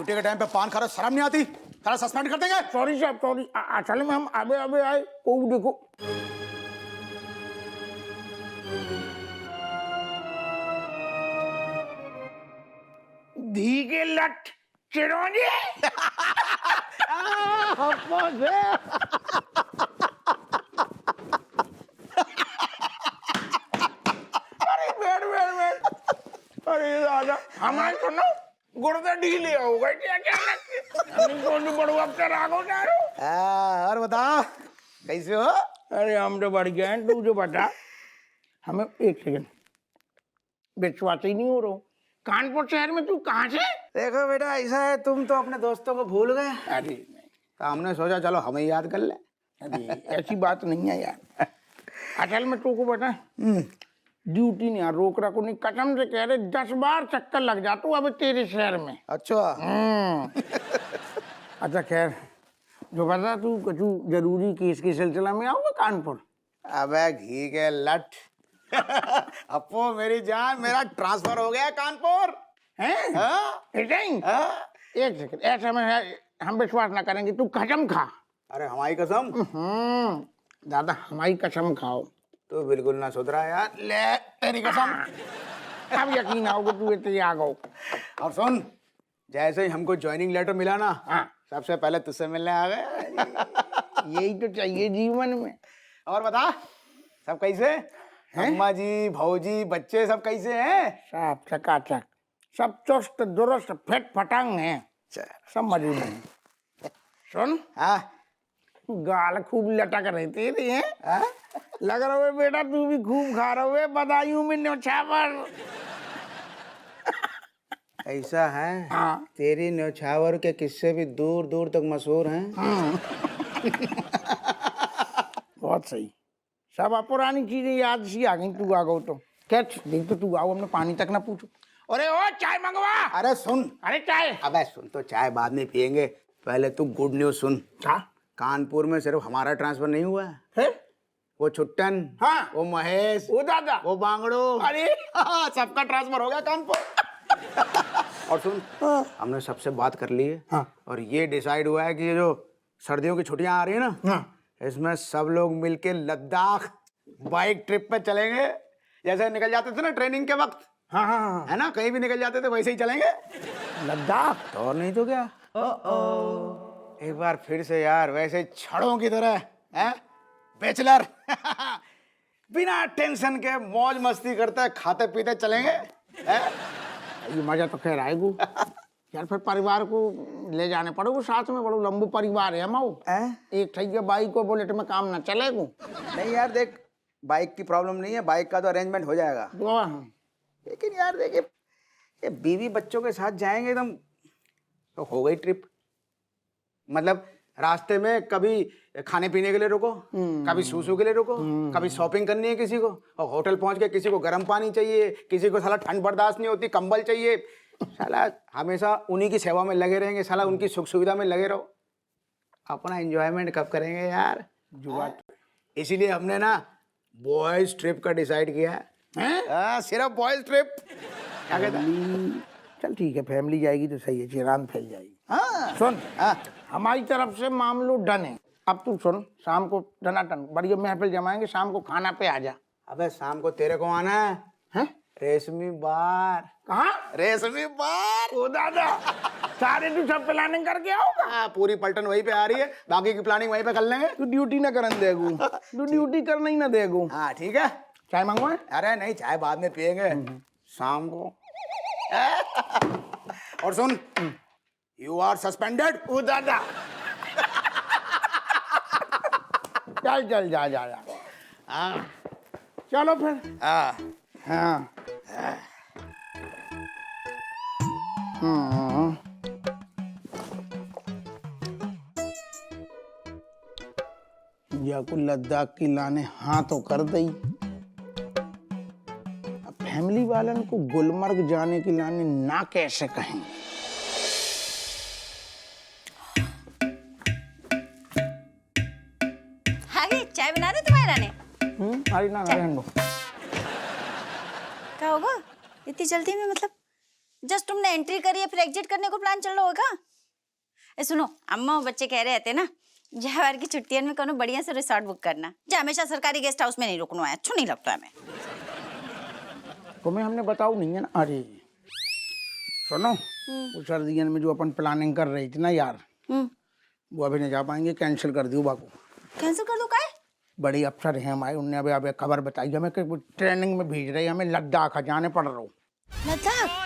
Duty के time पे पान खा रहे, शर्म नहीं आती? सारा सस्पेंड कर देंगे। सॉरी साहब सॉरी, असल में हम अबे अबे आए। ओ देखो धी के लट चिरौंजी। अरे बैठ बैठ बैठ। अरे दादा हमारे सुनो गुर्दे ढीले हो गए क्या क्या बड़ू अब तक रागो जा रहे हो। और बता कैसे हो? अरे हम तो बढ़ गए हैं, तू जो बता। हमें एक सेकंड विश्वास ही नहीं हो रहा। कानपुर शहर में तू कहाँ से? देखो बेटा ऐसा है, तुम तो अपने दोस्तों को भूल गए। अरे तो हमने सोचा चलो हमें याद कर ले। अरे ऐसी बात नहीं है यार। असल में तू को बता ड्यूटी नहीं रोक रखो नहीं, कसम से कह रहे 10 बार चक्कर लग जाता हूँ अब तेरे शहर में। अच्छा अच्छा खैर जो बता तू कुछ जरूरी केस के सिलसिला में आऊंगा कानपुर। अबे घी के लट अपो मेरी जान, मेरा ट्रांसफर हो गया कानपुर। हैं? हाँ? एक सेकंड ऐसा में हम विश्वास ना करेंगे, तू कसम खा। अरे हमारी कसम। दादा हमारी कसम खाओ। तू बिल्कुल ना सुधरा यार, ले तेरी कसम। अब यकीन आओगे तू इतने आ गो। और सुन, जैसे ही हमको ज्वाइनिंग लेटर मिला ना, हाँ सबसे पहले तुझसे मिलने आ गए। यही तो चाहिए जीवन में। और बता सब कैसे हैं? अम्मा जी, भौजी, बच्चे सब कैसे हैं? सब चकाचक, सब चुस्त दुरुस्त फिट फटांग हैं, सब मौजूद हैं। सुन हाँ गाल खूब लटक रहे तेरे हैं। लग रहा है बेटा तू भी खूब खा रहा है बदायूं में न्योछावर। ऐसा है? हाँ तेरी न्योछावर के किस्से भी दूर दूर तक मशहूर हैं। बहुत सही, सब पुरानी चीजें याद सी आ गई। तू आ गो तो क्या देख, तो तू आओ हमने पानी तक ना पूछो। अरे ओ चाय मंगवा। अरे सुन, अरे चाय। अबे सुन तो, चाय बाद में पियेंगे, पहले तू गुड न्यूज सुन। क्या? कानपुर में सिर्फ हमारा ट्रांसफर नहीं हुआ है, वो छुट्टन, हाँ वो महेश, वो दादा, वो बांगड़ो, अरे सबका ट्रांसफर हो गया कानपुर। और सुन हमने सबसे बात कर ली है। हाँ। और ये डिसाइड हुआ है कि ये जो सर्दियों की छुट्टियां आ रही है ना, हाँ इसमें सब लोग मिलके लद्दाख बाइक ट्रिप पे चलेंगे। जैसे निकल जाते थे ना ट्रेनिंग के वक्त, हाँ हाँ है ना, कहीं भी निकल जाते थे वैसे ही चलेंगे लद्दाख। तो। और नहीं तो क्या, एक बार फिर से यार वैसे छड़ों की तरह है, बैचलर बिना टेंशन के मौज मस्ती करते खाते पीते चलेंगे। ये मजा तो खैर आएगू यार, फिर परिवार को ले जाने पड़ेगा साथ में, बड़ो लंबू परिवार है माऊ। एक ठैया बाइक को बुलेट में काम ना चलेगू। नहीं यार देख, बाइक की प्रॉब्लम नहीं है, बाइक का तो अरेंजमेंट हो जाएगा। लेकिन यार देखिए, ये बीवी बच्चों के साथ जाएंगे एकदम तो हो गई ट्रिप। मतलब रास्ते में कभी खाने पीने के लिए रुको, कभी सूसू के लिए रुको, कभी शॉपिंग करनी है किसी को, और होटल पहुंच के किसी को गर्म पानी चाहिए, किसी को साला ठंड बर्दाश्त नहीं होती, कंबल चाहिए। साला हमेशा उन्हीं की सेवा में लगे रहेंगे, साला उनकी सुख सुविधा में लगे रहो। अपना एंजॉयमेंट कब करेंगे यार? जुआ। इसीलिए हमने ना बॉयज ट्रिप का डिसाइड किया है। सिर्फ बॉयज ट्रिप। क्या कहता है? चल ठीक है, फैमिली जाएगी तो सही है, चिरान फैल जाएगी। हाँ सुन हमारी तरफ से मामलो डन है। अब तू सुन, शाम को टनाटन बढ़िया महफिल जमाएंगे, शाम को खाना पे आ जा। अबे शाम को तेरे को आना है रेशमी बार। कहाँ? रेशमी बार। ओ दादा सारे तू सब प्लानिंग करके आओगा? पूरी पलटन वहीं पे आ रही है, बाकी की प्लानिंग वहीं पे कर लेंगे। तू ड्यूटी ना करन देगू, तू ड्यूटी करना ही ना देगू। हाँ ठीक है। चाय मंगवाए? अरे नहीं, चाय बाद में पियेंगे शाम को। और सुन, यू आर सस्पेंडेड। ओ दादा चल चल जा जा जा। हाँ चलो फिर। हाँ हाँ या को लद्दाख की लाने हाँ तो कर दई। अब फैमिली वालन को गुलमर्ग जाने की लाने ना कैसे कहें। आगे चाय बना दे तुम्हारे राने। अरे ना रहने दो। क्या होगा इतनी जल्दी में? मतलब जस्ट तुमने एंट्री करी है फिर एग्जिट करने को प्लान चल रहा होगा। ए सुनो, अम्मा और बच्चे कह रहे थे ना जवार की छुट्टियन में कोनो बढ़िया से रिसोर्ट बुक करना, जो हमेशा सरकारी गेस्ट हाउस में नहीं रुकना है, अच्छा नहीं लगता हमें। तुम्हें हमने बताऊ नहीं है ना। अरे सुनो, वो सर्दियन में जो अपन प्लानिंग कर रही थी ना यार, वो अभी नहीं जा पाएंगे, कैंसिल कर दियो बाको। कैंसिल कर दो? काहे? बड़ी अफसर हैं हमारे, उनने अभी खबर बताई हमें कि वो ट्रेनिंग में भेज रहे हैं हमें, लद्दाख जाने पड़ रहा हो। लद्दाख?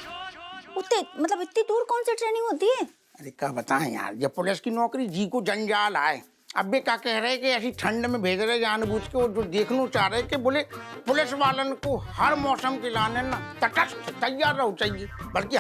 उतने मतलब इतनी दूर कौन सी ट्रेनिंग होती है? अरे क्या बताएं यार, जब पुलिस की नौकरी जी को जंजाल आए। अब भी क्या कह रहे हैं कि ऐसी ठंड में भेज रहे जानबूझ के, और जो देखना चाह रहे कि बोले पुलिस वालन को हर मौसम के लाने ना तटस्थ तैयार रहो चाहिए, बल्कि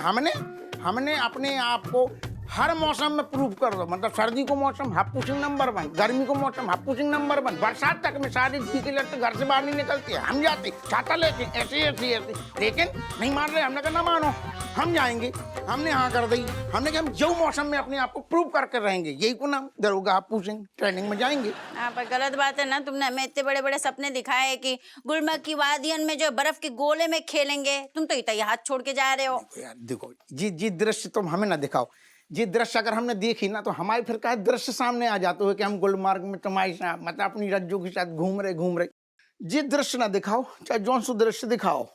हमने अपने आप को हर मौसम में प्रूव कर दो। मतलब सर्दी को मौसम हप्पू सिंह नंबर 1, गर्मी को मौसम हप्पू सिंह नंबर 1, बरसात तक में सारी जी के लड़ते घर से बाहर नहीं निकलते, हम जाते छाता लेके ऐसे, लेकिन नहीं मान रहे। हमने कहा ना मानो, हम जाएंगे। हमने हाँ कर दी, हमने कहा हम जो मौसम में अपने आप को प्रूव करके रहेंगे, यही को नाम दरोगा हप्पू सिंह, ट्रेनिंग में जाएंगे। हाँ पर गलत बात है ना, तुमने हमें इतने बड़े बड़े सपने दिखाए कि गुलमर्ग की वादियन में जो बर्फ के गोले में खेलेंगे, तुम तो इतना हाथ छोड़ के जा रहे हो। यार देखो, जी दृश्य तुम हमें ना दिखाओ, ये दृश्य अगर हमने देखी ना तो हमारे फिर क्या दृश्य सामने आ जाते हो कि हम गुलमर्ग में तुम्हारे साथ मतलब अपनी रज्जू के साथ घूम रहे। ये दृश्य ना दिखाओ, चाहे जौन सा दृश्य दिखाओ।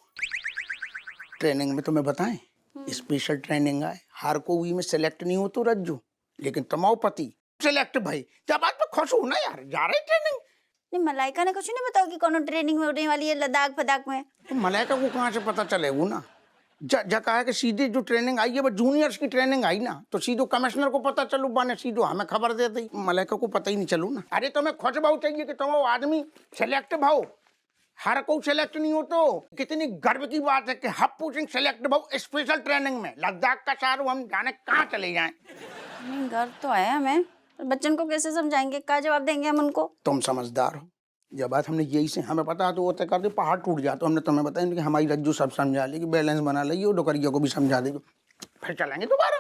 ट्रेनिंग में तुम्हें बताएं, स्पेशल ट्रेनिंग है, हर कोई में सेलेक्ट नहीं हो तो रज्जू, लेकिन तुम्हारा पति सेलेक्ट भाई। क्या बात पे खुश हो ना यार, जा रहे ट्रेनिंग। नहीं, मलाइका ने कुछ नहीं बताया कि कौन ट्रेनिंग में उड़ने वाली है लद्दाख फदाख में? तो मलाइका को कहाँ से पता चले? वो ना कहा है कि सीधी जो ट्रेनिंग आई है वो जूनियर्स की ट्रेनिंग आई ना, तो सीधो कमिश्नर को पता चलू बाने, सीधो हमें खबर दे दी, मलाइका को पता ही नहीं चलू ना। अरे तुम्हें खुश भाव चाहिए कि तुम आदमी सेलेक्ट भाव, हर कोई सेलेक्ट नहीं हो। तो कितनी गर्व की बात है कि हप्पू सिंह सेलेक्ट भाव स्पेशल ट्रेनिंग में लद्दाख का सारू, हम जाने कहाँ चले जाएं। गर्व तो है हमें, बच्चन को कैसे समझाएंगे, क्या जवाब देंगे हम उनको? तुम समझदार हो, जब बात हमने यही से हमें पता तो वो तय कर दे पहाड़ टूट जाता, तो हमने तुम्हें बताया कि हमारी रज्जू सब समझा लेगी, बैलेंस बना लेगी, और डोकरिया को भी समझा देगी, फिर चलेंगे दोबारा।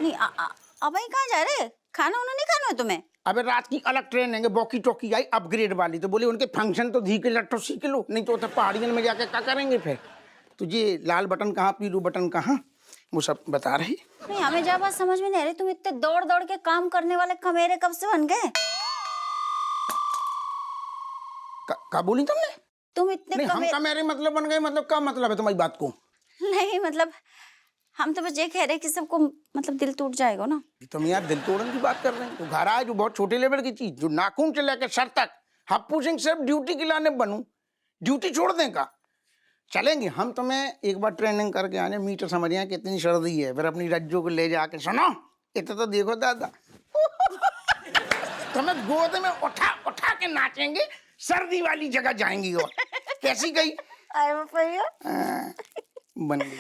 नहीं अब भाई कहाँ जा रहे? खाना उन्होंने नहीं खाना है तुम्हें? अबे रात की अलग ट्रेन है, वॉकी टॉकी आई अपग्रेड वाली, तो बोले उनके फंक्शन तो धी के लट्टो सीख लो, नहीं तो पहाड़ियों में जाके क्या करेंगे फिर। तो ये लाल बटन कहाँ, पीलू बटन कहाँ, वो सब बता रही। नहीं हमें जब बात समझ में नहीं आ रही, तुम इतने दौड़ दौड़ के काम करने वाले खमेरे कब से बन गए? क्या बोली तुमने? तुम इतने नहीं, हम मेरे मतलब बन गए, मतलब क्या मतलब है तुम्हारी बात को? नहीं मतलब हम तो बस ये कह रहे कि सबको मतलब दिल टूट जाएगा ना। तुम यार दिल तोड़ने की बात कर रहे हैं, तो घर आए जो बहुत छोटे लेवल की चीज, जो नाखून से लेकर सर तक हप्पू सिंह सिर्फ ड्यूटी के लाने बनूं, ड्यूटी छोड़ दें का? चलेंगे हम, तुम्हें एक बार ट्रेनिंग करके आने, मीटर समझ आए कितनी सर्दी है, फिर अपनी रज्जू को ले जाके सुनो इतना तो देखो दादा तुम्हें गोद में उठा उठा के नाचेंगे, सर्दी वाली जगह जाएंगी। और कैसी गई? आए वो भैया बन गई।